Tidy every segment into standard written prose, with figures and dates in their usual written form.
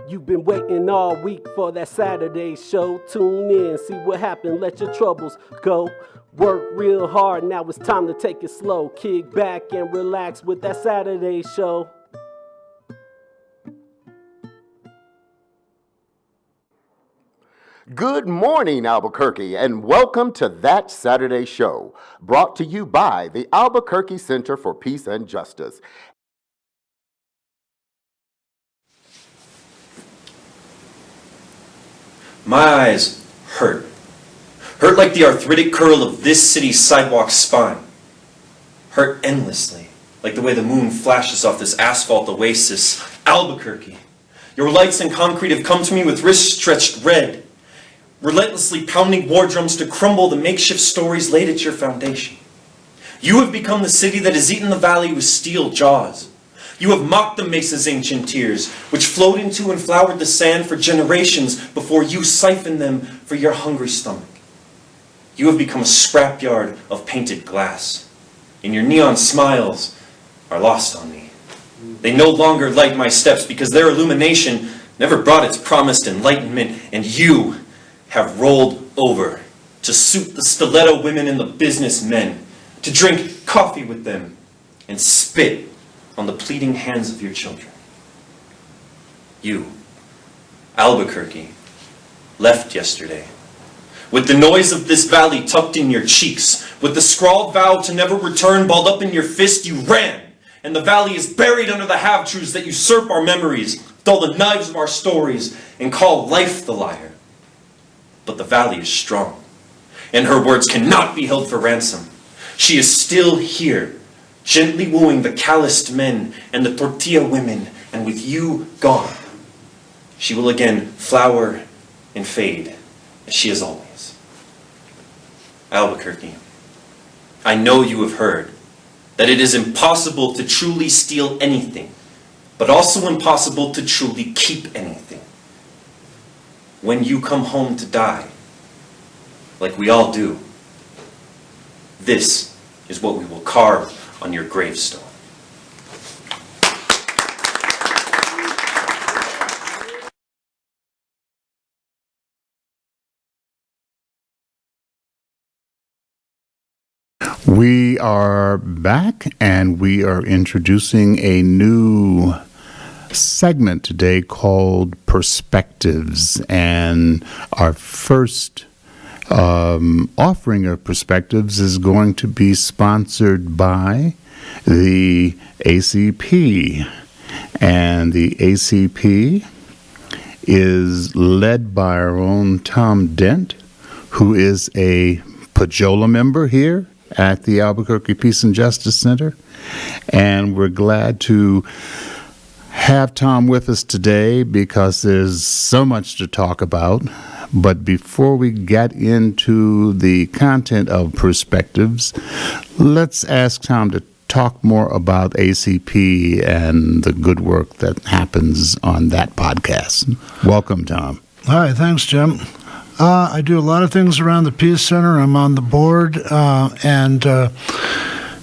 You've been waiting all week for that Saturday show. Tune in, see what happened, let your troubles go. Work real hard, now it's time to take it slow. Kick back and relax with that Saturday show. Good morning, Albuquerque, and welcome to That Saturday Show, brought to you by the Albuquerque Center for Peace and Justice. My eyes hurt. Hurt like the arthritic curl of this city's sidewalk spine. Hurt endlessly, like the way the moon flashes off this asphalt oasis. Albuquerque, your lights and concrete have come to me with wrists stretched red, relentlessly pounding war drums to crumble the makeshift stories laid at your foundation. You have become the city that has eaten the valley with steel jaws. You have mocked the mesa's ancient tears, which flowed into and flowered the sand for generations before you siphoned them for your hungry stomach. You have become a scrapyard of painted glass, and your neon smiles are lost on me. They no longer light my steps because their illumination never brought its promised enlightenment, and you have rolled over to suit the stiletto women and the businessmen, to drink coffee with them and spit on the pleading hands of your children. You, Albuquerque, left yesterday with the noise of this valley tucked in your cheeks, with the scrawled vow to never return balled up in your fist. You ran, and the valley is buried under the half-truths that usurp our memories, dull the knives of our stories, and call life the liar. But the valley is strong, and her words cannot be held for ransom. She is still here, gently wooing the calloused men and the tortilla women, and with you gone, she will again flower and fade, as she is always. Albuquerque, I know you have heard that it is impossible to truly steal anything, but also impossible to truly keep anything. When you come home to die, like we all do, this is what we will carve on your gravestone. We are back, and we are introducing a new segment today called Perspectives. And our first offering of Perspectives is going to be sponsored by the ACP. And the ACP is led by our own Tom Dent, who is a Pajola member here at the Albuquerque Peace and Justice Center. And we're glad to have Tom with us today because there's so much to talk about. But before we get into the content of Perspectives, let's ask Tom to talk more about ACP and the good work that happens on that podcast. Welcome, Tom. Hi, thanks, Jim. I do a lot of things around the Peace Center. I'm on the board, and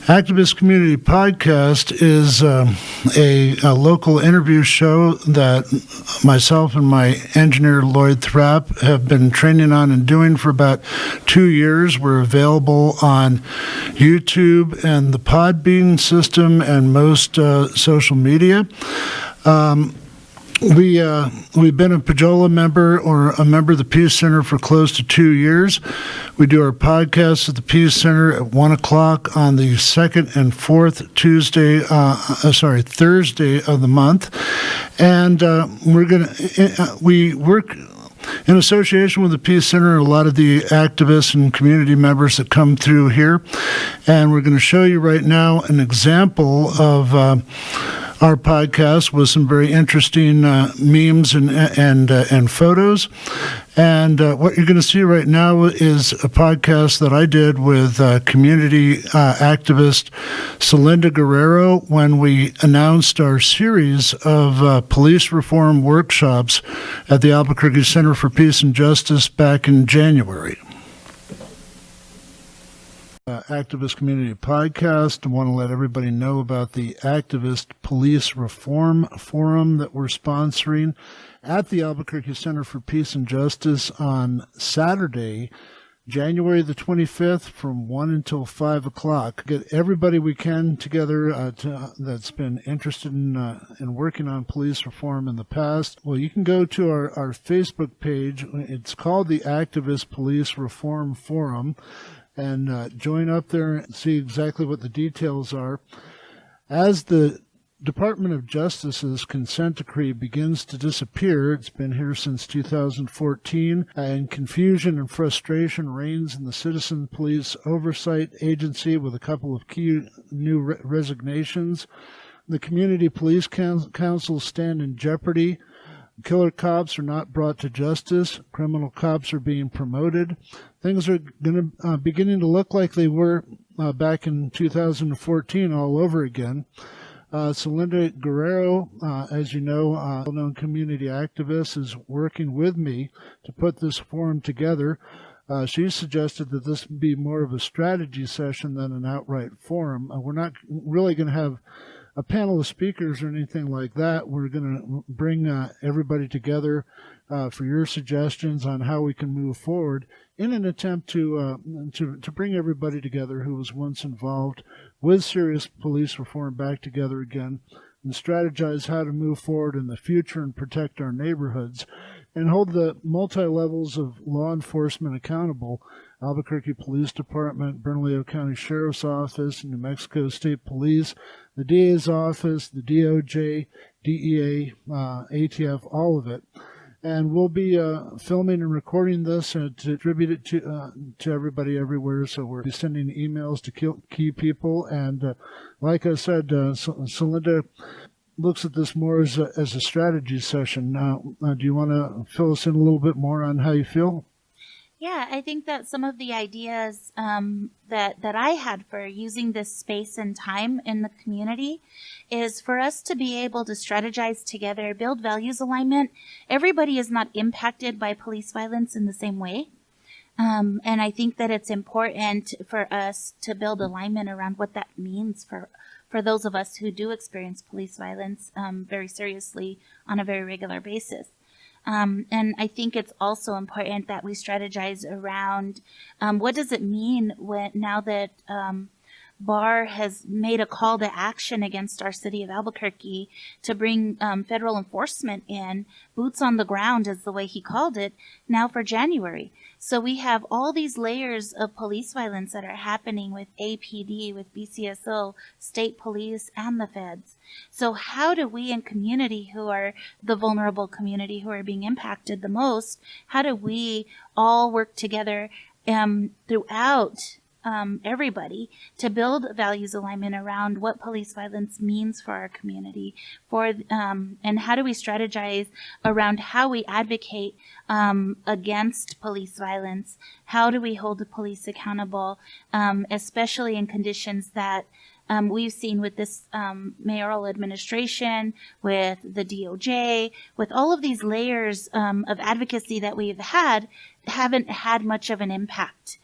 Activist Community Podcast is a local interview show that myself and my engineer, Lloyd Thrapp, have been training on and doing for about 2 years. We're available on YouTube and the Podbean system and most social media. We've been a Pajola member or a member of the Peace Center for close to 2 years. We do our podcast at the Peace Center at 1 o'clock on the second and fourth Thursday of the month. And we work in association with the Peace Center, a lot of the activists and community members that come through here. And we're going to show you right now an example of our podcast with some very interesting memes and photos. And what you're going to see right now is a podcast that I did with community activist Celinda Guerrero when we announced our series of police reform workshops at the Albuquerque Center for Peace and Justice back in January. Activist Community Podcast. I want to let everybody know about the Activist Police Reform Forum that we're sponsoring at the Albuquerque Center for Peace and Justice on Saturday, January the 25th from 1 until 5 o'clock. Get everybody we can together that's been interested in working on police reform in the past. Well, you can go to our Facebook page. It's called the Activist Police Reform Forum, and join up there and see exactly what the details are. As the Department of Justice's consent decree begins to disappear, it's been here since 2014, and confusion and frustration reigns in the Citizen Police Oversight Agency with a couple of key new resignations. The community police councils stand in jeopardy. Killer cops are not brought to justice. Criminal cops are being promoted. Things are beginning to look like they were back in 2014 all over again. Linda Guerrero, as you know, a well-known community activist, is working with me to put this forum together. She suggested that this be more of a strategy session than an outright forum. We're not really going to have a panel of speakers or anything like that. We're going to bring everybody together for your suggestions on how we can move forward in an attempt to bring everybody together who was once involved with serious police reform back together again, and strategize how to move forward in the future and protect our neighborhoods, and hold the multi-levels of law enforcement accountable: Albuquerque Police Department, Bernalillo County Sheriff's Office, New Mexico State Police, the DA's office, the DOJ, DEA, ATF, all of it. And we'll be filming and recording this and distribute it to everybody everywhere. So we'll be sending emails to key people. And like I said, Linda looks at this more as a strategy session. Do you want to fill us in a little bit more on how you feel? Yeah, I think that some of the ideas that I had for using this space and time in the community is for us to be able to strategize together, build values alignment. Everybody is not impacted by police violence in the same way. And I think that it's important for us to build alignment around what that means for those of us who do experience police violence very seriously on a very regular basis. And I think it's also important that we strategize around what does it mean now that Barr has made a call to action against our city of Albuquerque to bring federal enforcement in, boots on the ground is the way he called it, now for January. So we have all these layers of police violence that are happening with APD, with BCSO, state police, and the feds. So how do we in community who are the vulnerable community who are being impacted the most, how do we all work together throughout everybody to build values alignment around what police violence means for our community, and how do we strategize around how we advocate against police violence? How do we hold the police accountable, especially in conditions that we've seen with this mayoral administration, with the DOJ, with all of these layers of advocacy that we've haven't had much of an impact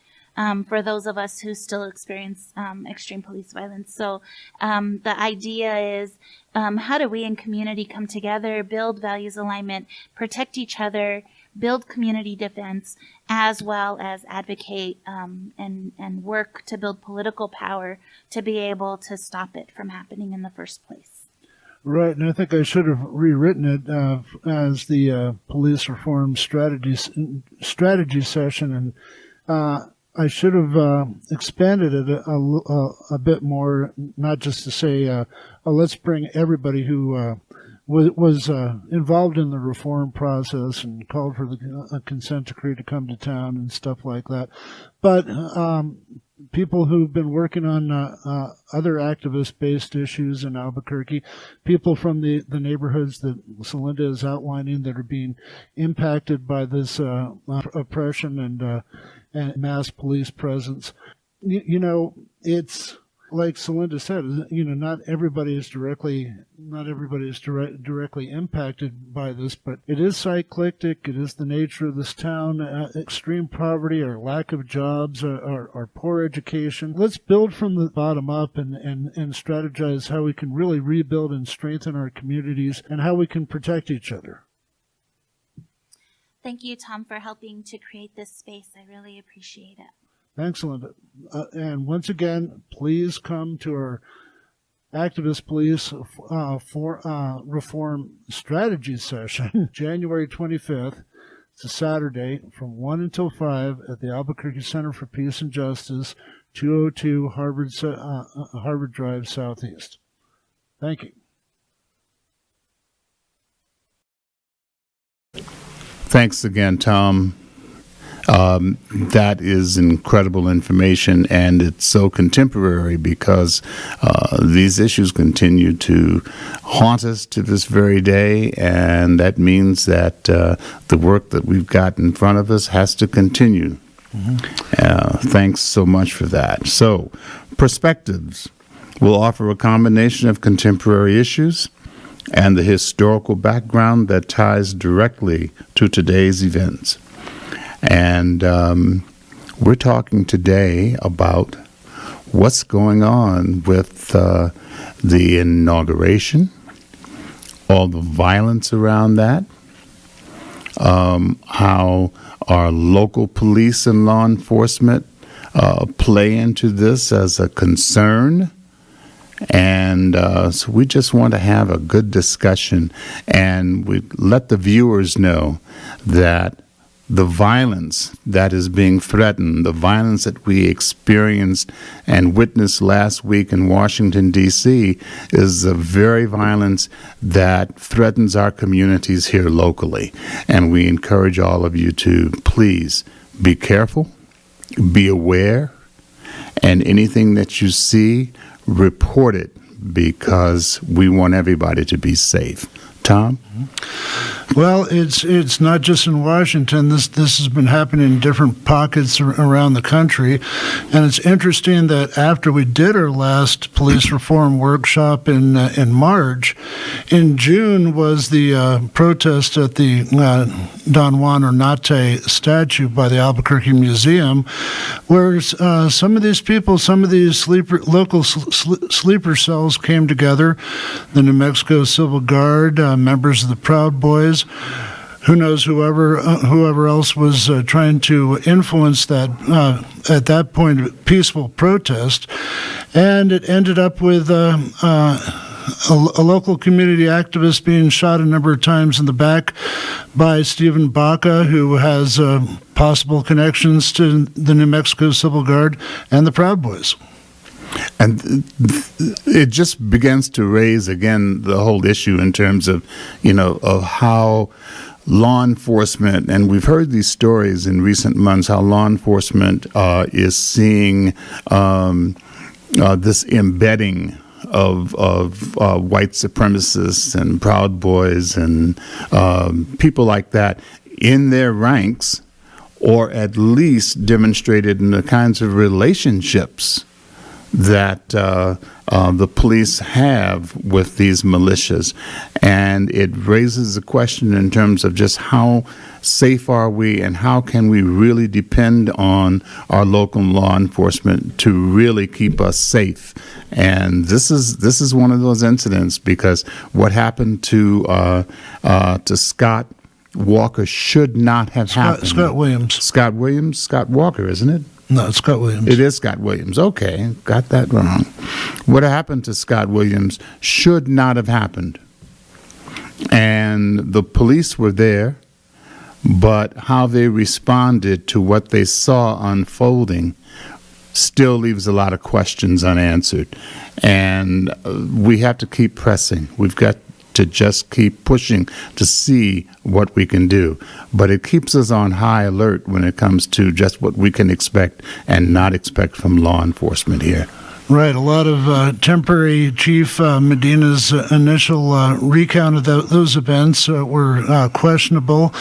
for those of us who still experience extreme police violence. So the idea is how do we in community come together, build values alignment, protect each other, build community defense, as well as advocate and work to build political power to be able to stop it from happening in the first place. Right, and I think I should have rewritten it as the police reform strategy session, and I should have expanded it a bit more, not just to say, let's bring everybody who was involved in the reform process and called for the consent decree to come to town and stuff like that, but people who've been working on other activist-based issues in Albuquerque, people from the neighborhoods that Celinda is outlining that are being impacted by this oppression and mass police presence. You know, it's like Celinda said, not everybody is directly impacted by this, but it is cyclic. It is the nature of this town. Extreme poverty, our lack of jobs, our poor education. Let's build from the bottom up and strategize how we can really rebuild and strengthen our communities and how we can protect each other. Thank you, Tom, for helping to create this space. I really appreciate it. Thanks, Linda. And once again, please come to our Activist Police Reform Strategy Session, January 25th. It's a Saturday from 1 until 5 at the Albuquerque Center for Peace and Justice, 202 Harvard Drive Southeast. Thank you. Thanks again, Tom. That is incredible information, and it's so contemporary because these issues continue to haunt us to this very day, and that means that the work that we've got in front of us has to continue. Thanks so much for that. So, Perspectives will offer a combination of contemporary issues and the historical background that ties directly to today's events. And we're talking today about what's going on with the inauguration, all the violence around that, how our local police and law enforcement play into this as a concern. And so we just want to have a good discussion, and we let the viewers know that the violence that is being threatened, the violence that we experienced and witnessed last week in Washington, D.C., is the very violence that threatens our communities here locally. And we encourage all of you to please be careful, be aware, and anything that you see, report it, because we want everybody to be safe. Tom? Well, it's not just in Washington. This has been happening in different pockets around the country, and it's interesting that after we did our last police reform workshop in March, in June was the protest at the Don Juan Ornate statue by the Albuquerque Museum, where some of these people, some of these local sleeper cells came together. The New Mexico Civil Guard, members of the Proud Boys, who knows, whoever else was trying to influence that at that point peaceful protest, and it ended up with a local community activist being shot a number of times in the back by Stephen Baca, who has possible connections to the New Mexico Civil Guard and the Proud Boys. And it just begins to raise again the whole issue in terms of, of how law enforcement, and we've heard these stories in recent months, how law enforcement is seeing this embedding of white supremacists and Proud Boys and people like that in their ranks, or at least demonstrated in the kinds of relationships that the police have with these militias. And it raises a question in terms of just how safe are we and how can we really depend on our local law enforcement to really keep us safe. And this is one of those incidents, because what happened to Scott Walker should not have happened. Scott Williams. Scott Walker, isn't it? No, it's Scott Williams. It is Scott Williams. Okay, got that wrong. What happened to Scott Williams should not have happened. And the police were there, but how they responded to what they saw unfolding still leaves a lot of questions unanswered. And we have to keep pressing. We've got to just keep pushing to see what we can do. But it keeps us on high alert when it comes to just what we can expect and not expect from law enforcement here. Right, a lot of temporary Chief Medina's initial recount of those events were questionable.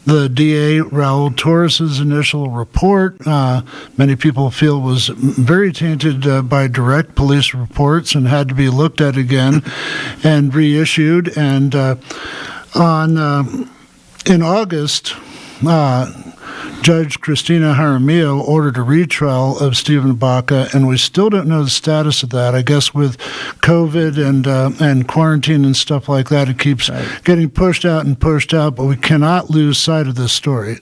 The DA, Raul Torres's initial report, many people feel was very tainted by direct police reports and had to be looked at again and reissued. And in August, Judge Cristina Jaramillo ordered a retrial of Stephen Baca, and we still don't know the status of that. I guess with COVID and quarantine and stuff like that, it keeps getting pushed out, but we cannot lose sight of this story.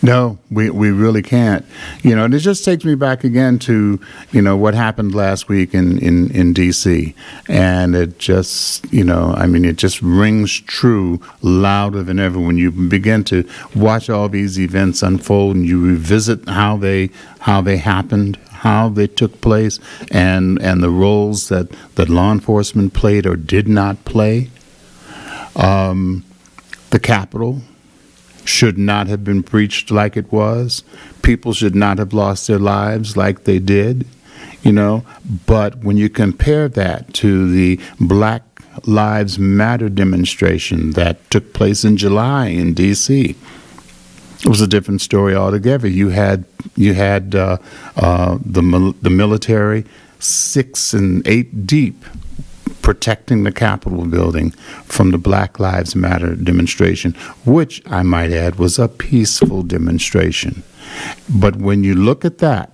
No, we really can't. And it just takes me back again to, what happened last week in D.C. And it just, it just rings true louder than ever when you begin to watch all these events unfold and you revisit how they happened, how they took place, and the roles that law enforcement played or did not play. The Capitol should not have been breached like it was. People should not have lost their lives like they did, But when you compare that to the Black Lives Matter demonstration that took place in July in D.C., it was a different story altogether. You had the military 6 and 8 deep, protecting the Capitol building from the Black Lives Matter demonstration, which I might add was a peaceful demonstration. But when you look at that,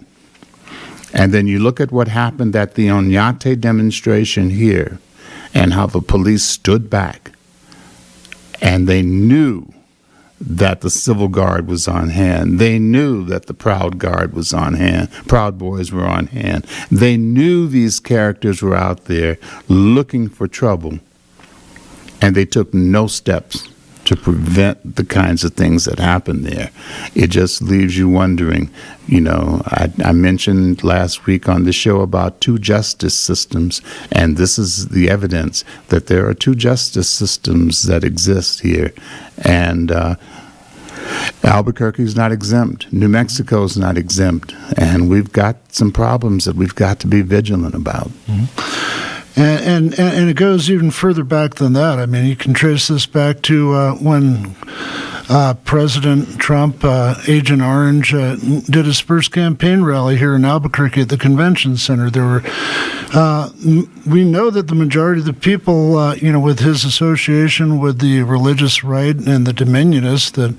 and then you look at what happened at the Oñate demonstration here, and how the police stood back, and they knew that the Civil Guard was on hand. They knew that the Proud Guard was on hand. Proud Boys were on hand. They knew these characters were out there looking for trouble, and they took no steps to prevent the kinds of things that happened there. It just leaves you wondering, I mentioned last week on the show about 2 justice systems, and this is the evidence that there are 2 justice systems that exist here. And Albuquerque is not exempt. New Mexico is not exempt. And we've got some problems that we've got to be vigilant about. Mm-hmm. And it goes even further back than that. I mean, you can trace this back to when President Trump, Agent Orange, did his first campaign rally here in Albuquerque at the convention center. There were, we know that the majority of the people, with his association with the religious right and the dominionists, that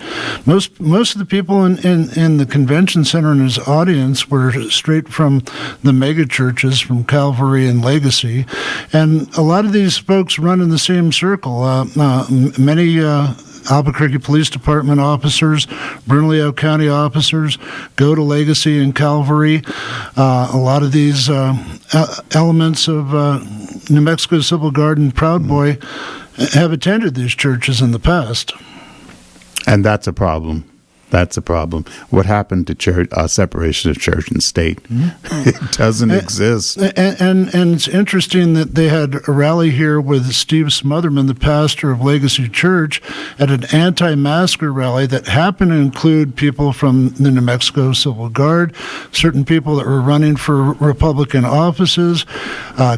most of the people in the convention center and his audience were straight from the mega churches, from Calvary and Legacy, and a lot of these folks run in the same circle. Many Albuquerque Police Department officers, Bernalillo County officers go to Legacy and Calvary. A lot of these elements of New Mexico Civil Guard and Proud Boy have attended these churches in the past. And that's a problem. That's a problem. What happened to church, separation of church and state? Mm-hmm. It doesn't exist. And it's interesting that they had a rally here with Steve Smotherman, the pastor of Legacy Church, at an anti-masker rally that happened to include people from the New Mexico Civil Guard, certain people that were running for Republican offices,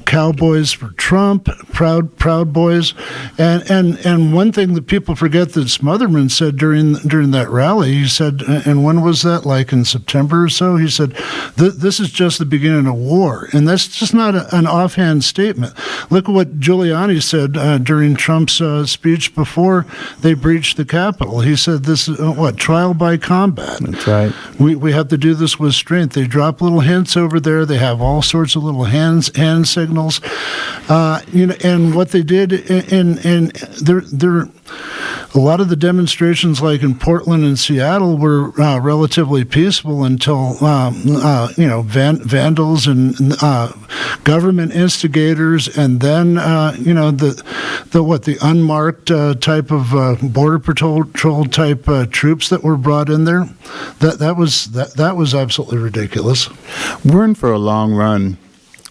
Cowboys for Trump, Proud Boys, and one thing that people forget that Smotherman said during that rally. He said, and when was that, like in September or so? He said, this is just the beginning of war. And that's just not an offhand statement. Look at what Giuliani said during Trump's speech before they breached the Capitol. He said this is, trial by combat. That's right. We have to do this with strength. They drop little hints over there. They have all sorts of little hand signals. And what they did in a lot of the demonstrations, like in Portland and Seattle, were relatively peaceful until vandals and government instigators, and then the unmarked type of border patrol type troops that were brought in there. That was absolutely ridiculous. We're in for a long run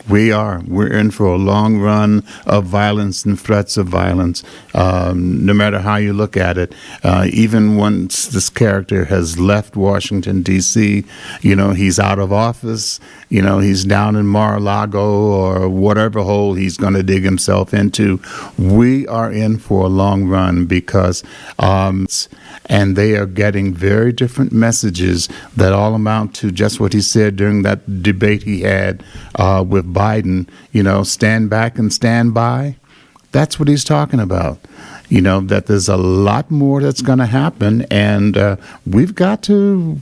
We are. We're in for a long run of violence and threats of violence, no matter how you look at it. Even once this character has left Washington, D.C., he's out of office, he's down in Mar-a-Lago or whatever hole he's going to dig himself into. We are in for a long run because, and they are getting very different messages that all amount to just what he said during that debate he had with Biden, stand back and stand by. That's what he's talking about. That there's a lot more that's going to happen, and we've got to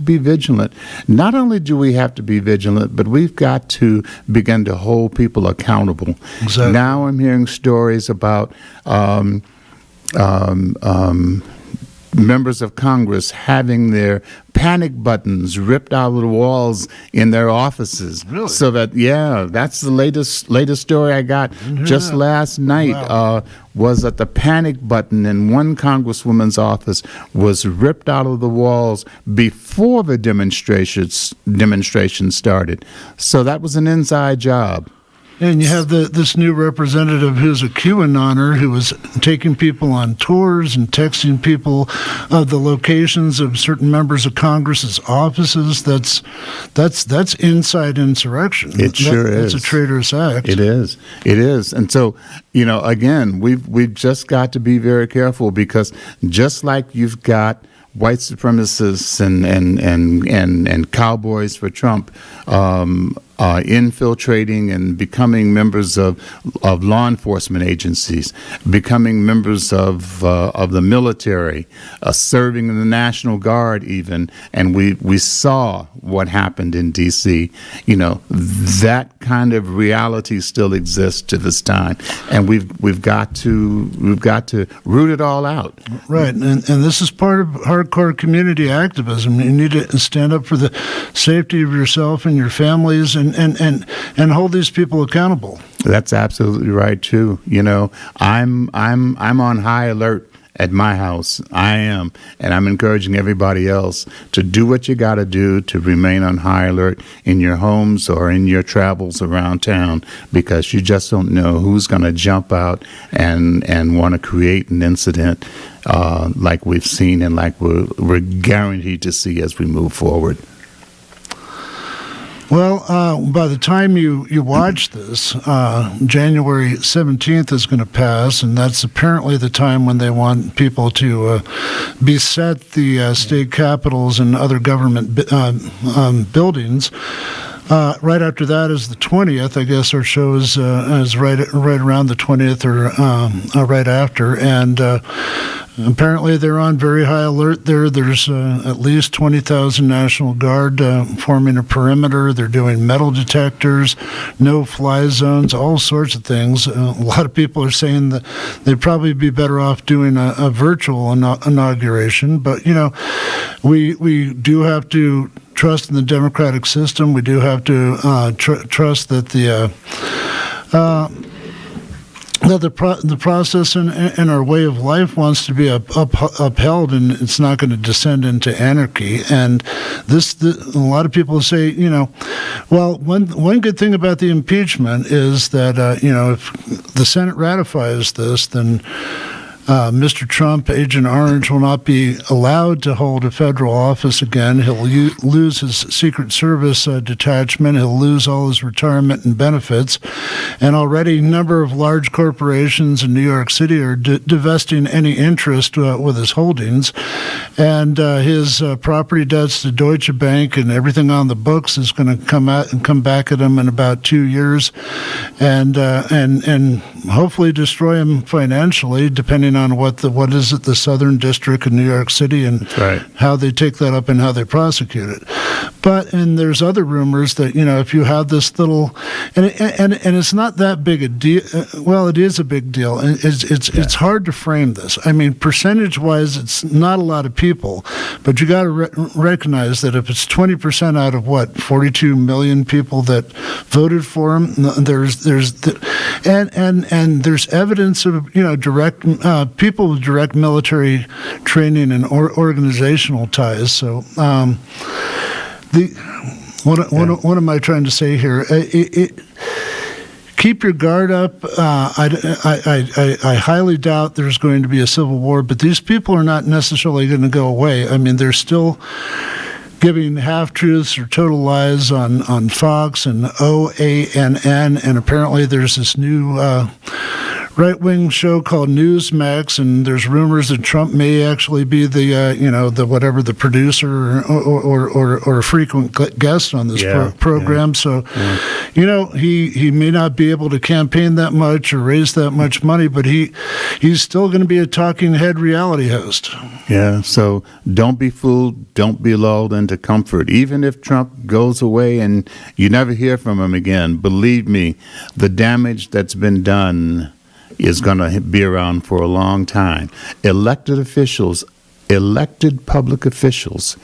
be vigilant. Not only do we have to be vigilant, but we've got to begin to hold people accountable. Exactly. Now I'm hearing stories about members of Congress having their panic buttons ripped out of the walls in their offices. Really? So that's the latest story I got just last night. Wow. Was that the panic button in one congresswoman's office was ripped out of the walls before the demonstration started. So that was an inside job. And you have this new representative who's a QAnoner who was taking people on tours and texting people of the locations of certain members of Congress's offices. That's inside insurrection. It sure is. It's a traitorous act. It is. It is. And so, again, we've just got to be very careful, because just like you've got white supremacists and cowboys for Trump infiltrating and becoming members of law enforcement agencies, becoming members of the military, serving in the National Guard even, and we saw what happened in D.C. That kind of reality still exists to this time, and we've got to root it all out. Right, and this is part of hardcore community activism. You need to stand up for the safety of yourself and your families, and hold these people accountable. That's absolutely right too. I'm on high alert at my house. I am, and I'm encouraging everybody else to do what you got to do to remain on high alert in your homes or in your travels around town, because you just don't know who's going to jump out and want to create an incident like we've seen and like we're guaranteed to see as we move forward. Well, by the time you watch this, January 17th is going to pass, and that's apparently the time when they want people to beset the state capitals and other government buildings. Right after that is the 20th. I guess our show is right around the 20th or right after, and apparently they're on very high alert there. There's at least 20,000 National Guard forming a perimeter. They're doing metal detectors, no-fly zones, all sorts of things. A lot of people are saying that they'd probably be better off doing a virtual inauguration, but we do have to trust in the democratic system. We do have to trust that the process and our way of life wants to be upheld, and it's not going to descend into anarchy. And a lot of people say, well, one good thing about the impeachment is that if the Senate ratifies this, then Mr. Trump, Agent Orange, will not be allowed to hold a federal office again. He'll lose his Secret Service detachment. He'll lose all his retirement and benefits. And already a number of large corporations in New York City are divesting any interest with his holdings. And his property debts to Deutsche Bank and everything on the books is going to come back at him in about 2 years, and hopefully destroy him financially, depending on what is it, the Southern District of New York City, and how they take that up and how they prosecute it. And there's other rumors that if you have this little, and it's not that big a deal. Well, it is a big deal. It's hard to frame this. I mean, percentage-wise, it's not a lot of people, but you got to recognize that if it's 20% out of 42 million people that voted for him, there's evidence of direct people with direct military training and organizational ties. So what am I trying to say here? Keep your guard up. I highly doubt there's going to be a civil war, but these people are not necessarily going to go away. I mean, they're still giving half-truths or total lies on Fox and OANN, and apparently there's this new right-wing show called Newsmax, and there's rumors that Trump may actually be the producer or a frequent guest on this program. So, he may not be able to campaign that much or raise that much money, but he's still going to be a talking head reality host. Yeah, so don't be fooled, don't be lulled into comfort. Even if Trump goes away and you never hear from him again, believe me, the damage that's been done is going to be around for a long time. Elected public officials,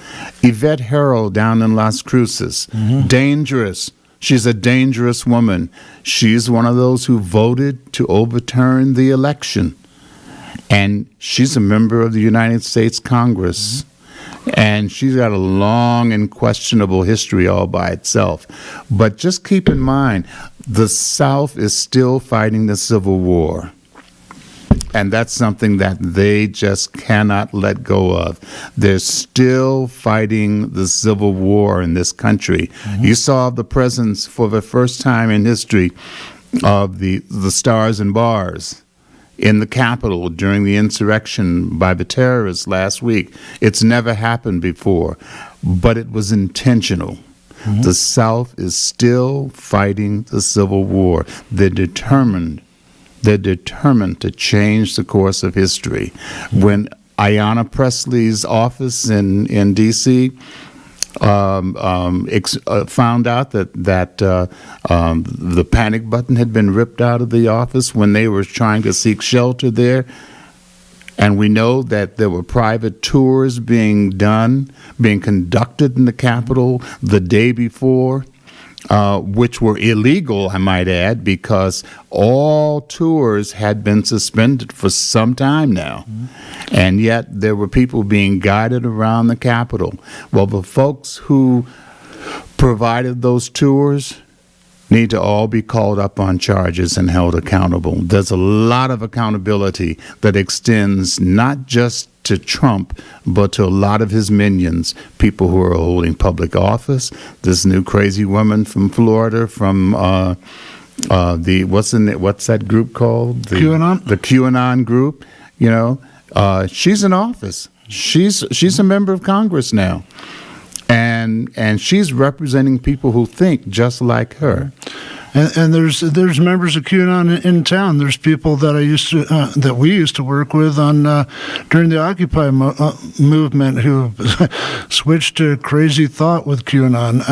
Yvette Harrell down in Las Cruces, dangerous. She's a dangerous woman. She's one of those who voted to overturn the election. And she's a member of the United States Congress. And she's got a long and questionable history all by itself. But just keep in mind, the South is still fighting the Civil War. And that's something that they just cannot let go of. They're still fighting the Civil War in this country. You saw the presence for the first time in history of the Stars and Bars in the Capitol during the insurrection by the terrorists last week. It's never happened before, but it was intentional. The South is still fighting the Civil War. They're determined to change the course of history. When Ayanna Pressley's office in D.C. found out that the panic button had been ripped out of the office when they were trying to seek shelter there, and we know that there were private tours being conducted in the Capitol the day before, which were illegal, I might add, because all tours had been suspended for some time now. And yet there were people being guided around the Capitol. Well, the folks who provided those tours need to all be called up on charges and held accountable. There's a lot of accountability that extends not just to Trump, but to a lot of his minions, people who are holding public office. This new crazy woman from Florida, from what's that group called? QAnon? The QAnon group. She's in office. She's a member of Congress now. And she's representing people who think just like her. And there's members of QAnon in town. There's people that we used to work with on during the Occupy movement who switched to crazy thought with QAnon.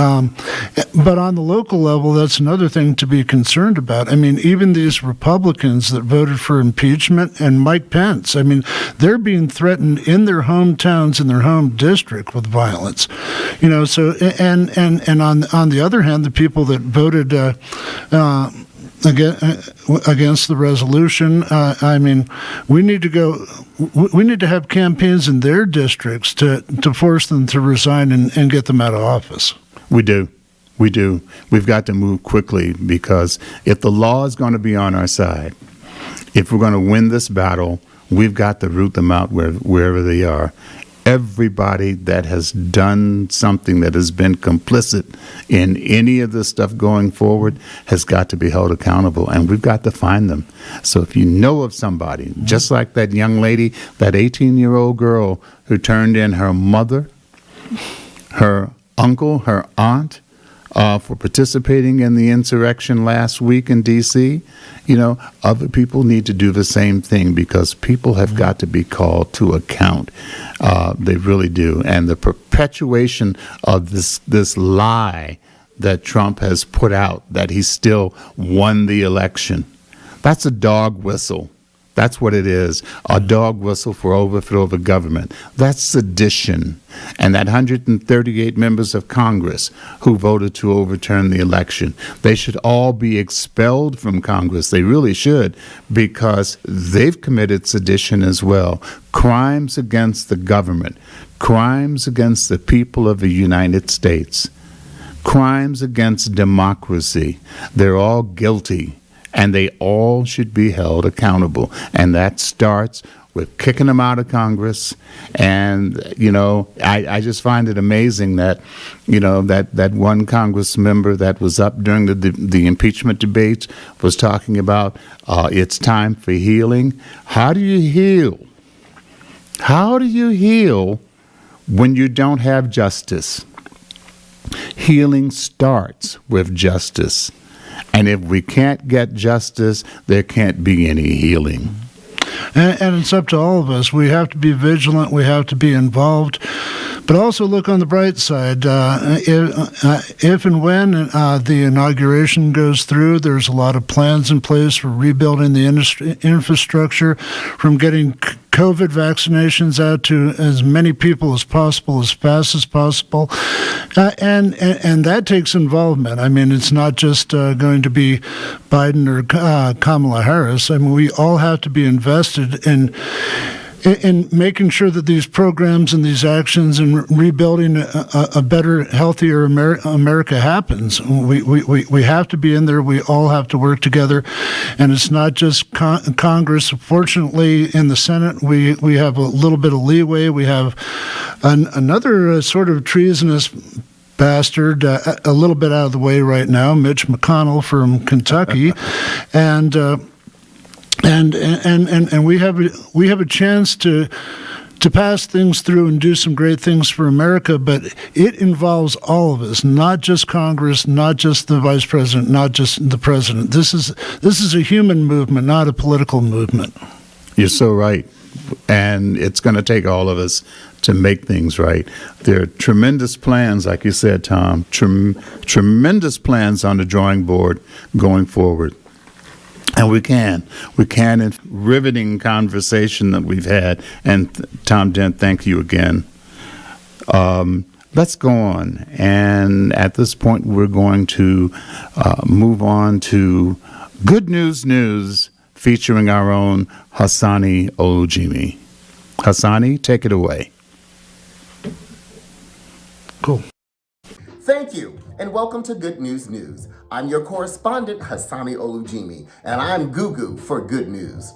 But on the local level, that's another thing to be concerned about. I mean, even these Republicans that voted for impeachment and Mike Pence, I mean, they're being threatened in their hometowns, in their home district with violence. So and on the other hand, the people that voted against the resolution. I mean, we need to have campaigns in their districts to force them to resign and get them out of office. We do. We've got to move quickly, because if the law is going to be on our side, if we're going to win this battle, we've got to root them out wherever they are. Everybody that has done something that has been complicit in any of this stuff going forward has got to be held accountable, and we've got to find them. So if you know of somebody, just like that young lady, that 18-year-old girl who turned in her mother, her uncle, her aunt, for participating in the insurrection last week in D.C., other people need to do the same thing, because people have got to be called to account. They really do. And the perpetuation of this lie that Trump has put out, that he still won the election, that's a dog whistle. That's what it is, a dog whistle for overthrow of the government. That's sedition. And that 138 members of Congress who voted to overturn the election, they should all be expelled from Congress. They really should, because they've committed sedition as well. Crimes against the government, crimes against the people of the United States. crimes against democracy. They're all guilty, and they all should be held accountable. And that starts with kicking them out of Congress. And, I just find it amazing that, that one Congress member that was up during the impeachment debates was talking about it's time for healing. How do you heal? How do you heal when you don't have justice? Healing starts with justice. And if we can't get justice, there can't be any healing. And it's up to all of us. We have to be vigilant. We have to be involved. But also look on the bright side. If and when the inauguration goes through, there's a lot of plans in place for rebuilding the infrastructure, from getting COVID vaccinations out to as many people as possible, as fast as possible. And that takes involvement. I mean, it's not just going to be Biden or Kamala Harris. I mean, we all have to be invested in making sure that these programs and these actions and rebuilding a better, healthier America happens. We have to be in there. We all have to work together. And it's not just Congress. Fortunately, in the Senate, we have a little bit of leeway. We have another sort of treasonous bastard a little bit out of the way right now, Mitch McConnell from Kentucky. And we have a chance to pass things through and do some great things for America, but it involves all of us, not just Congress, not just the vice president, not just the president. This is a human movement, not a political movement. You're so right. And it's going to take all of us to make things right. There are tremendous plans, like you said, Tom, tremendous plans on the drawing board going forward. And we can in riveting conversation that we've had. And Tom Dent, thank you again. Let's go on. And at this point, we're going to move on to Good News featuring our own Hassani Olujimi. Hassani, take it away. Cool. Thank you, and welcome to Good News. I'm your correspondent, Hassani Olujimi, and I'm Gugu for Good News.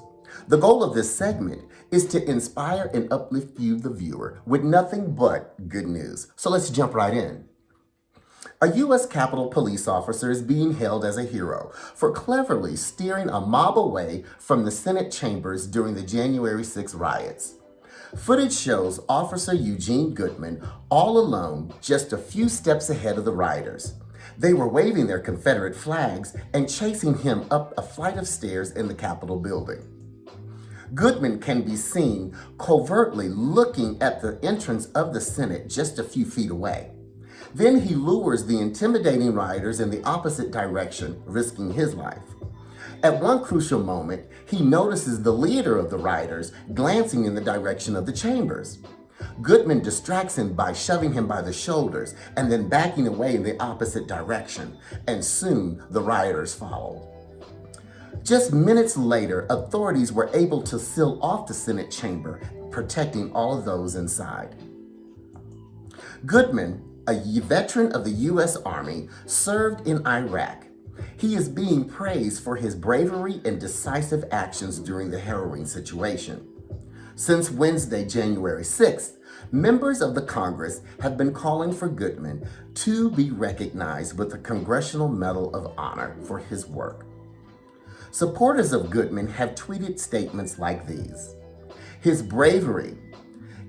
The goal of this segment is to inspire and uplift you, the viewer, with nothing but good news. So let's jump right in. A U.S. Capitol police officer is being hailed as a hero for cleverly steering a mob away from the Senate chambers during the January 6 riots. Footage shows Officer Eugene Goodman all alone, just a few steps ahead of the rioters. They were waving their Confederate flags and chasing him up a flight of stairs in the Capitol building. Goodman can be seen covertly looking at the entrance of the Senate just a few feet away. Then he lures the intimidating rioters in the opposite direction, risking his life. At one crucial moment, he notices the leader of the rioters glancing in the direction of the chambers. Goodman distracts him by shoving him by the shoulders and then backing away in the opposite direction, and soon the rioters followed. Just minutes later, authorities were able to seal off the Senate chamber, protecting all of those inside. Goodman, a veteran of the U.S. Army, served in Iraq. He is being praised for his bravery and decisive actions during the harrowing situation. Since Wednesday, January 6th, members of the Congress have been calling for Goodman to be recognized with the Congressional Medal of Honor for his work. Supporters of Goodman have tweeted statements like these. His bravery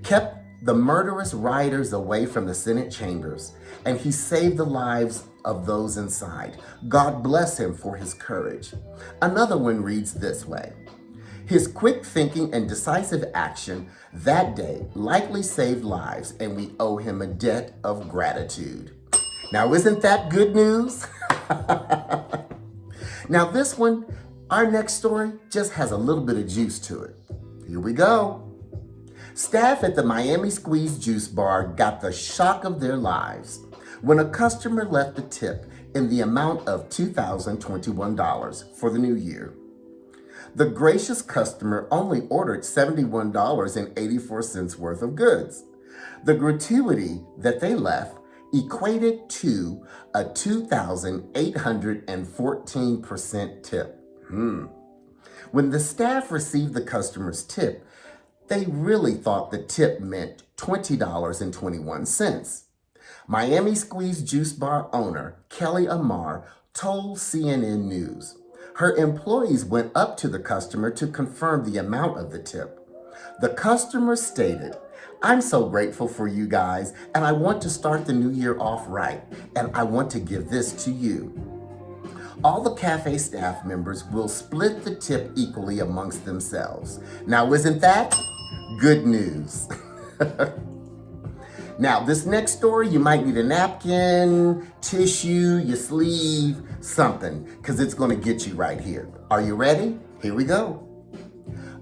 kept the murderous rioters away from the Senate chambers, and he saved the lives of those inside. God bless him for his courage. Another one reads this way. His quick thinking and decisive action that day likely saved lives, and we owe him a debt of gratitude. Now, isn't that good news? Now, this one, our next story, just has a little bit of juice to it. Here we go. Staff at the Miami Squeeze Juice Bar got the shock of their lives when a customer left a tip in the amount of $2,021 for the new year. The gracious customer only ordered $71.84 worth of goods. The gratuity that they left equated to a 2,814% tip. When the staff received the customer's tip, they really thought the tip meant $20.21. Miami Squeeze Juice Bar owner Kelly Amar told CNN News her employees went up to the customer to confirm the amount of the tip. The customer stated, "I'm so grateful for you guys, and I want to start the new year off right, and I want to give this to you." All the cafe staff members will split the tip equally amongst themselves. Now, isn't that good news? Now, this next story, you might need a napkin, tissue, your sleeve, something, because it's going to get you right here. Are you ready? Here we go.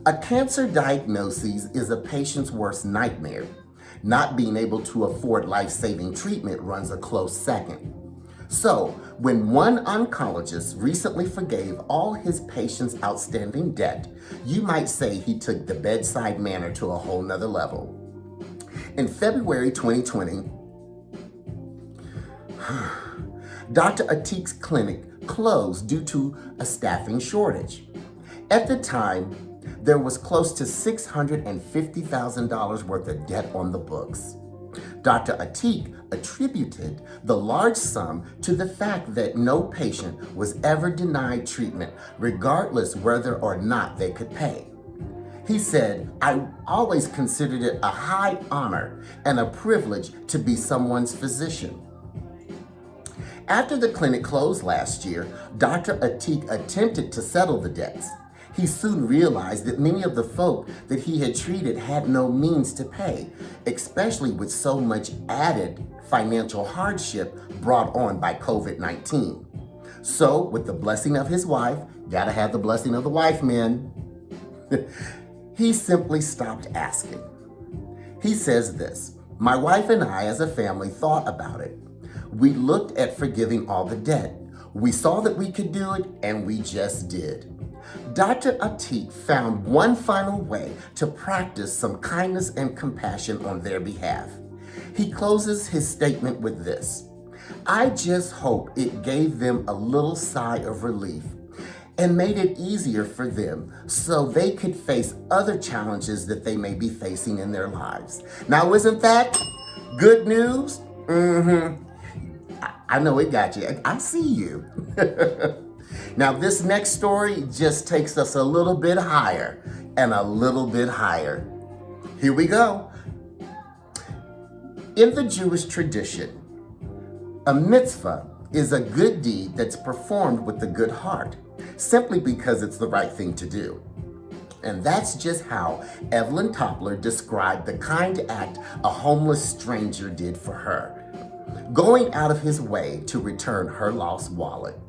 A cancer diagnosis is a patient's worst nightmare. Not being able to afford life-saving treatment runs a close second. So, when one oncologist recently forgave all his patients' outstanding debt, you might say he took the bedside manner to a whole nother level. In February 2020, Dr. Atik's clinic closed due to a staffing shortage. At the time, there was close to $650,000 worth of debt on the books. Dr. Atik attributed the large sum to the fact that no patient was ever denied treatment, regardless whether or not they could pay. He said, "I always considered it a high honor and a privilege to be someone's physician." After the clinic closed last year, Dr. Atik attempted to settle the debts. He soon realized that many of the folk that he had treated had no means to pay, especially with so much added financial hardship brought on by COVID-19. So, with the blessing of his wife, gotta have the blessing of the wife, men, he simply stopped asking. He says this, "My wife and I as a family thought about it. We looked at forgiving all the debt. We saw that we could do it, and we just did." Dr. Atik found one final way to practice some kindness and compassion on their behalf. He closes his statement with this, "I just hope it gave them a little sigh of relief and made it easier for them so they could face other challenges that they may be facing in their lives." Now, isn't that good news? I know it got you. I see you. Now, this next story just takes us a little bit higher and a little bit higher. Here we go. In the Jewish tradition, a mitzvah is a good deed that's performed with a good heart, simply because it's the right thing to do. And that's just how Evelyn Toppler described the kind act a homeless stranger did for her, going out of his way to return her lost wallet.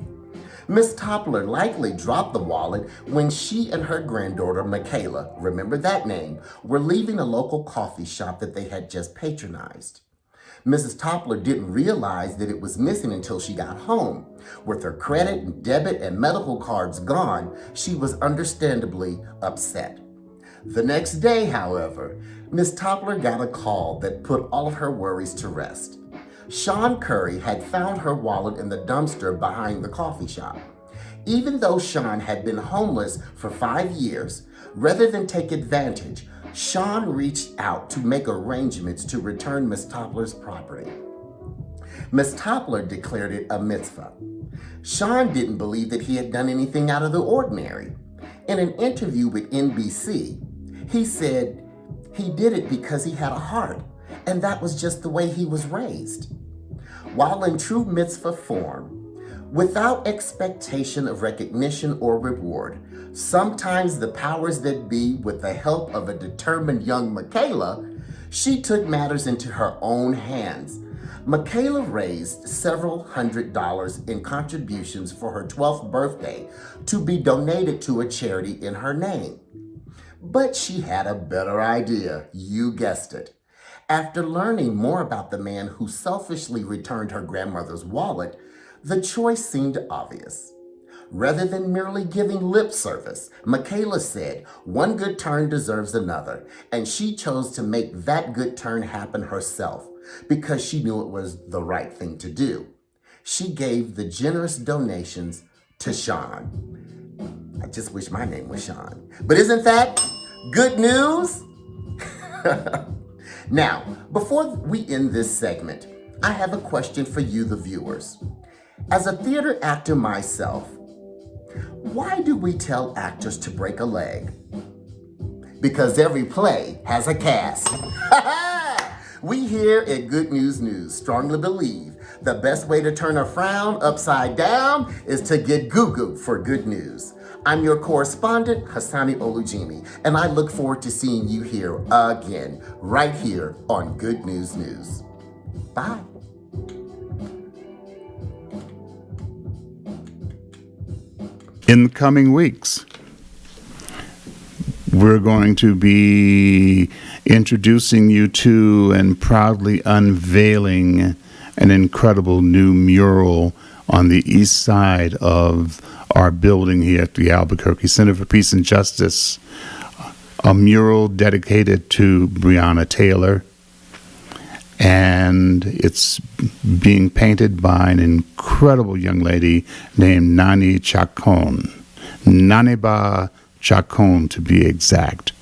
Miss Toppler likely dropped the wallet when she and her granddaughter, Michaela, remember that name, were leaving a local coffee shop that they had just patronized. Mrs. Toppler didn't realize that it was missing until she got home. With her credit, debit, and medical cards gone, she was understandably upset. The next day, however, Miss Toppler got a call that put all of her worries to rest. Sean Curry had found her wallet in the dumpster behind the coffee shop. Even though Sean had been homeless for 5 years, rather than take advantage, Sean reached out to make arrangements to return Miss Toppler's property. Miss Toppler declared it a mitzvah. Sean didn't believe that he had done anything out of the ordinary. In an interview with NBC, he said he did it because he had a heart, and that was just the way he was raised. While in true mitzvah form, without expectation of recognition or reward, sometimes the powers that be, with the help of a determined young Michaela, she took matters into her own hands. Michaela raised several $100s in contributions for her 12th birthday to be donated to a charity in her name. But she had a better idea, you guessed it. After learning more about the man who selfishly returned her grandmother's wallet, the choice seemed obvious. Rather than merely giving lip service, Michaela said, one good turn deserves another, and she chose to make that good turn happen herself, because she knew it was the right thing to do. She gave the generous donations to Sean. I just wish my name was Sean. But isn't that good news? Now, before we end this segment, I have a question for you, the viewers. As a theater actor myself, why do we tell actors to break a leg? Because every play has a cast. We here at Good News News strongly believe the best way to turn a frown upside down is to get goo-goo for good news. I'm your correspondent, Hassani Olujimi, and I look forward to seeing you here again, right here on Good News News. Bye. In the coming weeks, we're going to be introducing you to and proudly unveiling an incredible new mural on the east side of our building here at the Albuquerque Center for Peace and Justice, a mural dedicated to Breonna Taylor, and it's being painted by an incredible young lady named Nani Chacon, Naniba Chacon to be exact.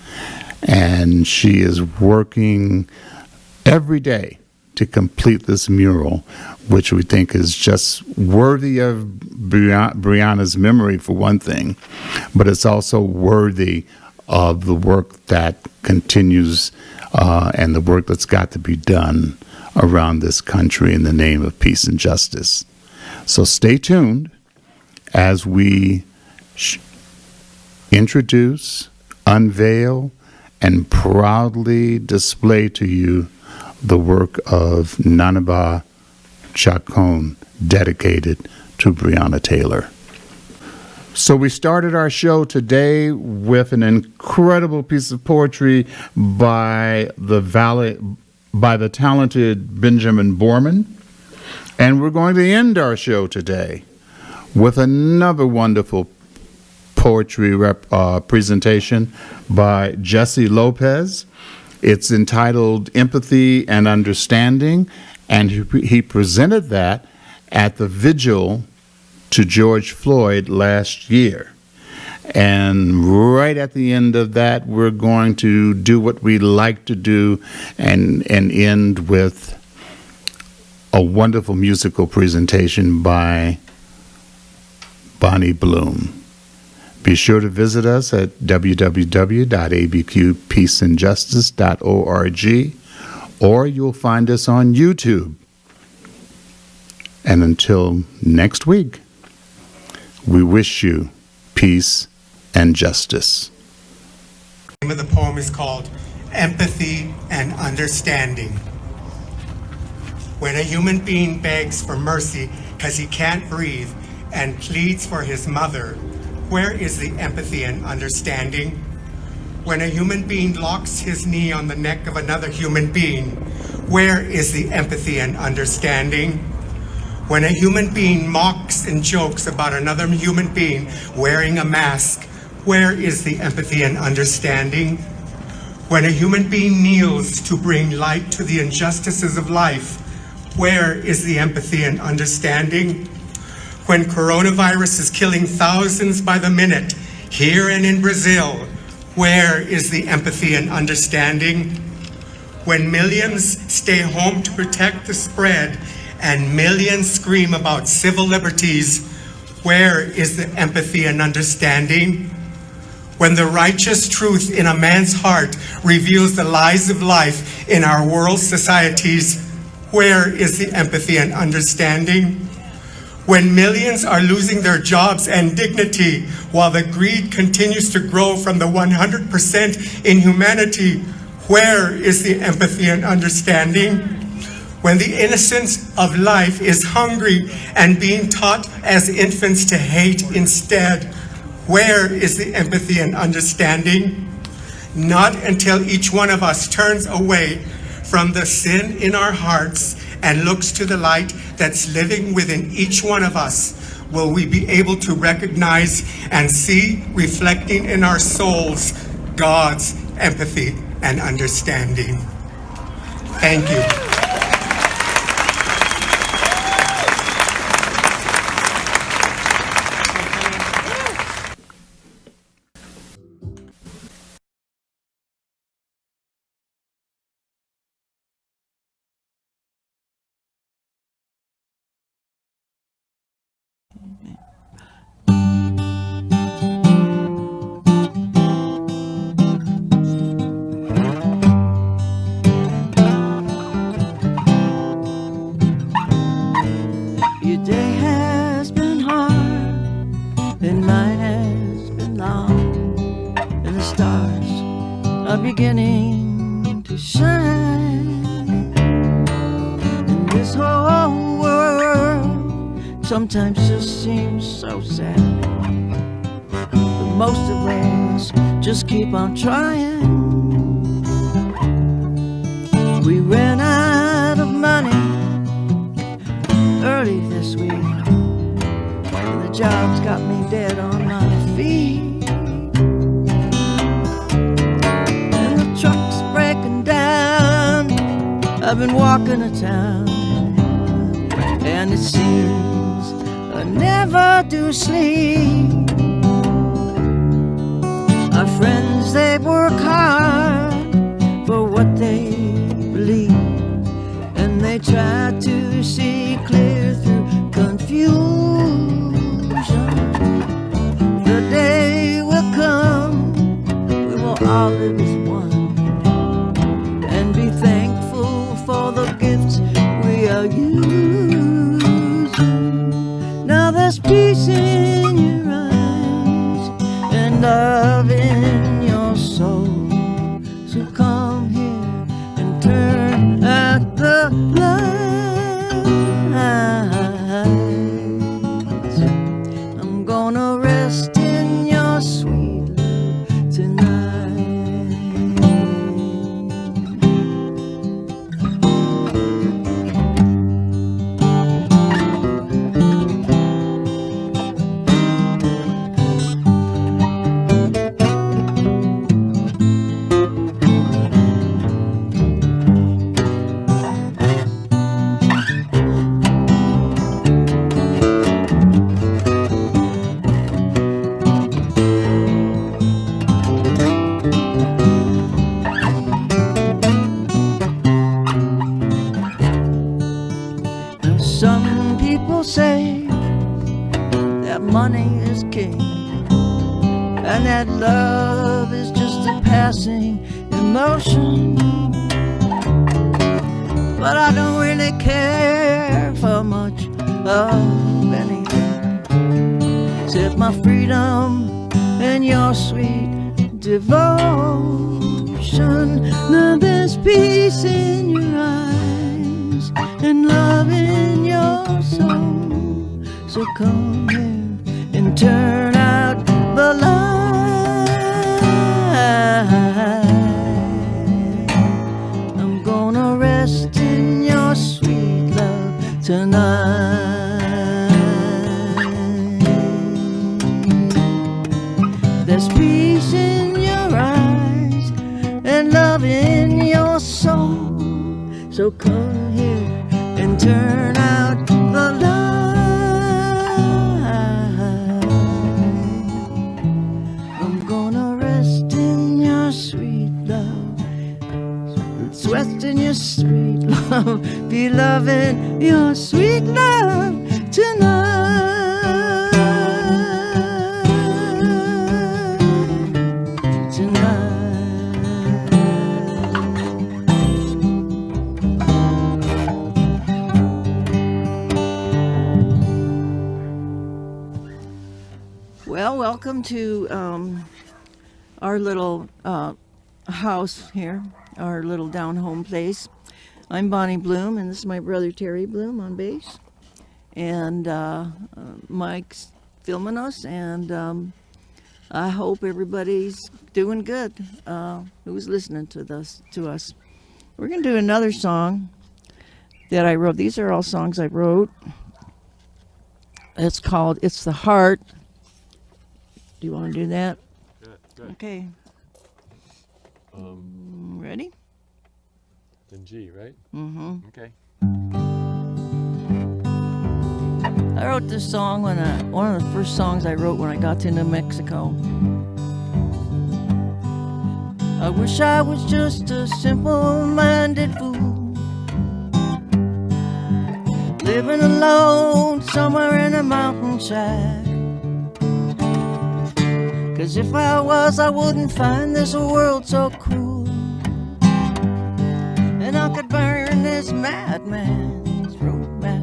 And she is working every day to complete this mural, which we think is just worthy of Breonna's memory, for one thing, but it's also worthy of the work that continues and the work that's got to be done around this country in the name of peace and justice. So stay tuned as we introduce, unveil, and proudly display to you the work of Naniba Chacon, dedicated to Breonna Taylor. So we started our show today with an incredible piece of poetry by the talented Benjamin Borman, and we're going to end our show today with another wonderful poetry presentation by Jesse Lopez. It's entitled Empathy and Understanding, and he presented that at the vigil to George Floyd last year. And right at the end of that, we're going to do what we like to do and end with a wonderful musical presentation by Bonnie Bloom. Be sure to visit us at www.abqpeaceandjustice.org, or you'll find us on YouTube. And until next week, we wish you peace and justice. The name of the poem is called Empathy and Understanding. When a human being begs for mercy because he can't breathe and pleads for his mother, where is the empathy and understanding? When a human being locks his knee on the neck of another human being, where is the empathy and understanding? When a human being mocks and jokes about another human being wearing a mask, where is the empathy and understanding? When a human being kneels to bring light to the injustices of life, where is the empathy and understanding? When coronavirus is killing thousands by the minute, here and in Brazil, where is the empathy and understanding? When millions stay home to protect the spread and millions scream about civil liberties, where is the empathy and understanding? When the righteous truth in a man's heart reveals the lies of life in our world societies, where is the empathy and understanding? When millions are losing their jobs and dignity while the greed continues to grow from the 100% in humanity, where is the empathy and understanding? When the innocence of life is hungry and being taught as infants to hate instead, where is the empathy and understanding? Not until each one of us turns away from the sin in our hearts and looks to the light that's living within each one of us will we be able to recognize and see reflecting in our souls God's empathy and understanding. Thank you. to shine. And this whole world sometimes just seems so sad. But most of us just keep on trying. We ran out of money early this week, and the job's got me dead on my feet. And the truck's breaking down. I've been walking to town, and it seems I never do sleep. Our friends, they work hard for what they believe, and they try to see clear through confusion. The day will come, we will all live as one, and be thankful for the gifts we are using. Now there's peace in your eyes and love in your soul. So come here and turn out the lights. I'm gonna rest in your sweet love tonight. Now some people say that money is king, and that love is just a passing emotion. But I don't really care for much of anything except my freedom and your sweet devotion. Now there's peace in your eyes and love in your soul. So come here and turn out the light. I'm gonna rest in your sweet love tonight. There's peace in your eyes and love in your soul. So come here and turn out the light. I'm gonna rest in your sweet love, rest in your sweet love, be loving your sweet love tonight. Well, welcome to our little house here, our little down home place. I'm Bonnie Bloom, and this is my brother Terry Bloom on bass. And Mike's filming us, and I hope everybody's doing good who's listening to us. We're going to do another song that I wrote. These are all songs I wrote. It's called It's the Heart. Do you want to do that? Good. Okay. Ready? In G, right? Mm-hmm. Okay. I wrote this song one of the first songs I wrote when I got to New Mexico. I wish I was just a simple-minded fool, living alone somewhere in a mountain shack. 'Cause if I was, I wouldn't find this world so cruel, and I could burn this madman's road map.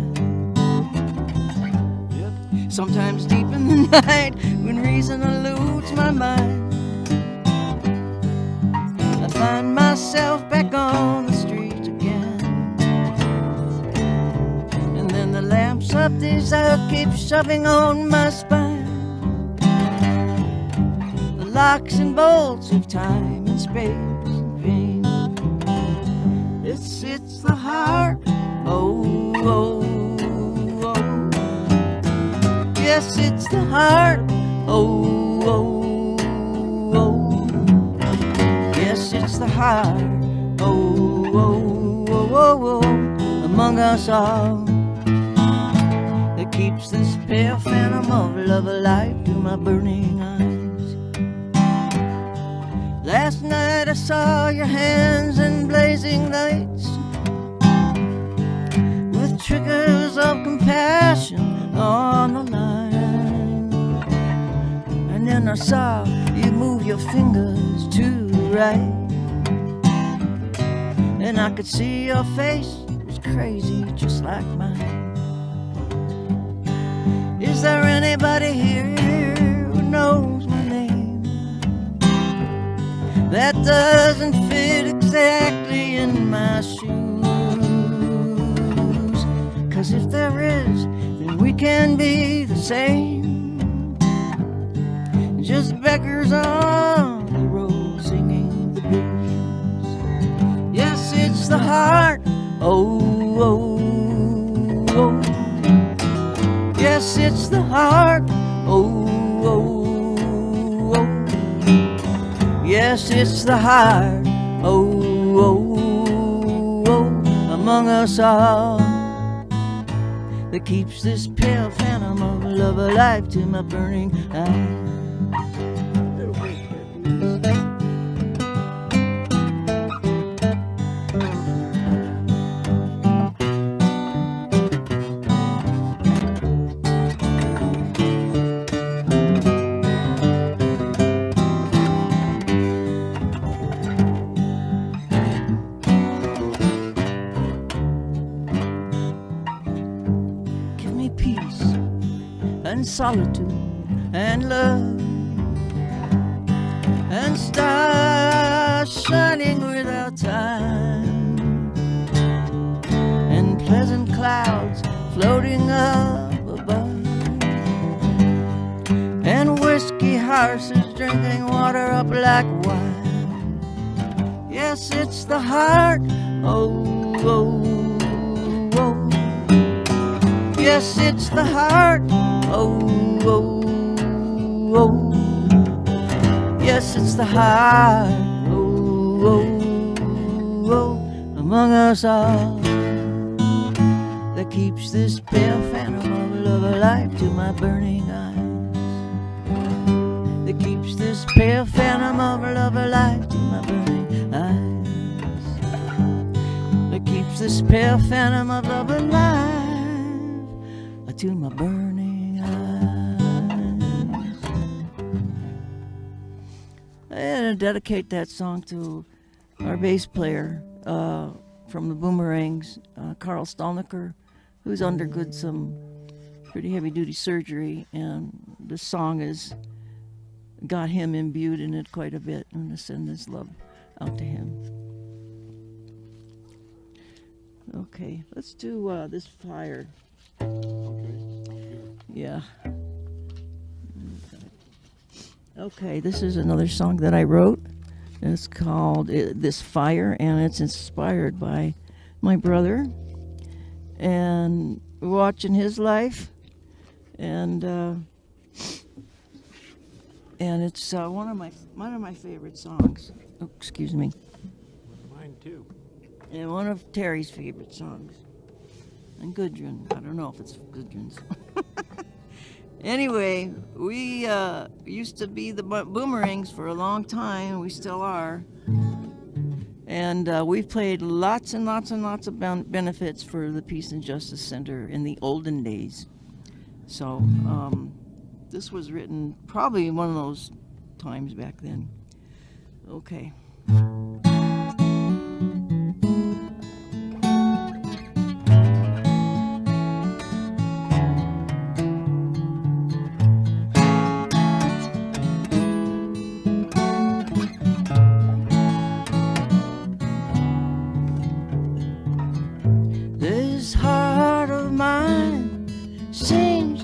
Sometimes deep in the night, when reason eludes my mind, I find myself back on keeps shoving on my spine. The locks and bolts of time and space and pain. It's the heart, oh, oh, oh. Yes, it's the heart, oh, oh, oh. Yes, it's the heart, oh, oh, oh, oh, oh, among us all, that keeps this pale phantom of love alive to my burning eyes. Last night I saw your hands in blazing lights, with triggers of compassion on the line. And then I saw you move your fingers to the right, and I could see your face was crazy just like mine. Is there anybody here who knows my name? That doesn't fit exactly in my shoes. 'Cause if there is, then we can be the same, just beggars on the road singing the blues. Yes, it's the heart, oh, oh, oh. Yes, it's the heart, oh, oh, oh. Yes, it's the heart, oh, oh, oh, among us all, that keeps this pale phantom of love alive to my burning eyes. And solitude and love, and stars shining without time, and pleasant clouds floating up above, and whiskey horses drinking water up like wine. Yes, it's the heart, oh, oh, oh. Yes, it's the heart, oh, oh, oh. Yes, it's the heart, oh, oh, oh, among us all, that keeps this pale phantom of love alive to my burning eyes. That keeps this pale phantom of love alive to my burning eyes. That keeps this pale phantom of love alive to my burning eyes. I had to dedicate that song to our bass player from the Boomerangs, Carl Stolniker, who's undergone some pretty heavy-duty surgery, and the song has got him imbued in it quite a bit. I'm going to send this love out to him. Okay, let's do this fire. Yeah. Okay, this is another song that I wrote. It's called This Fire, and it's inspired by my brother and watching his life, and it's one of my favorite songs. Oh, excuse me. Mine too. And one of Terry's favorite songs. And Gudrun. I don't know if it's Gudrun's. Anyway, we used to be the Boomerangs for a long time. We still are. And we've played lots and lots and lots of benefits for the Peace and Justice Center in the olden days. So this was written probably one of those times back then. Okay. This heart of mine seems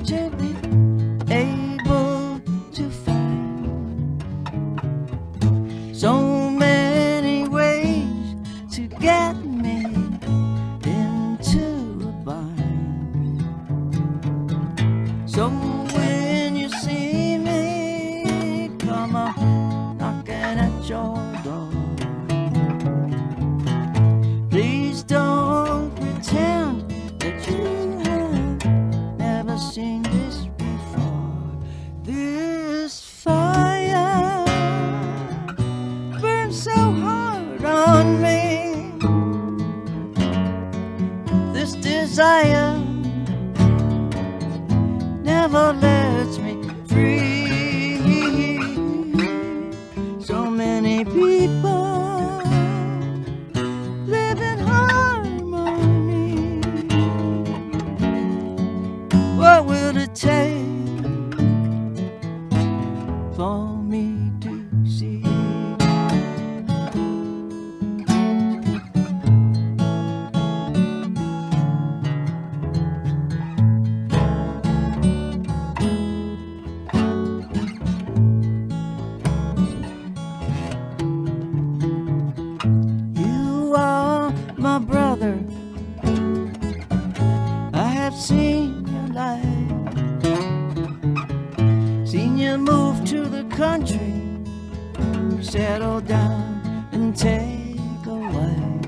settle down and take a while.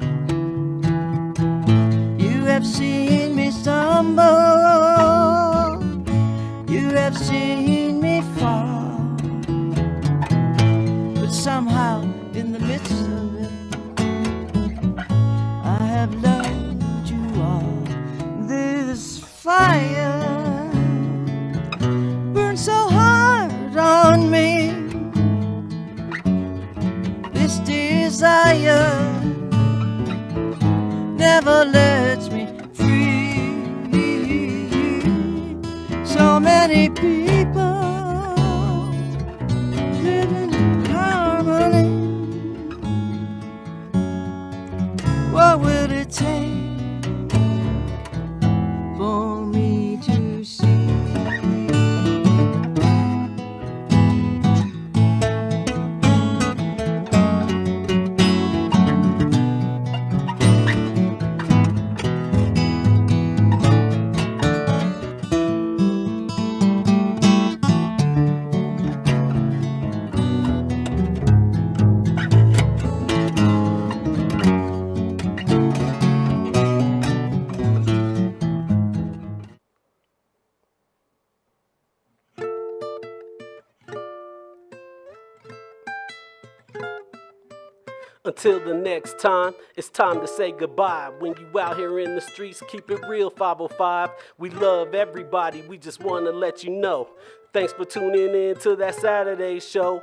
You have seen me stumble, you have seen me fall, but somehow in the midst of it, I have loved you all. This fire burns so hard on me, this desire never lets me free. So many people live in harmony. What will it take for me to see? Until the next time, it's time to say goodbye. When you out here in the streets, keep it real 505. We love everybody, we just want to let you know. Thanks for tuning in to that Saturday show.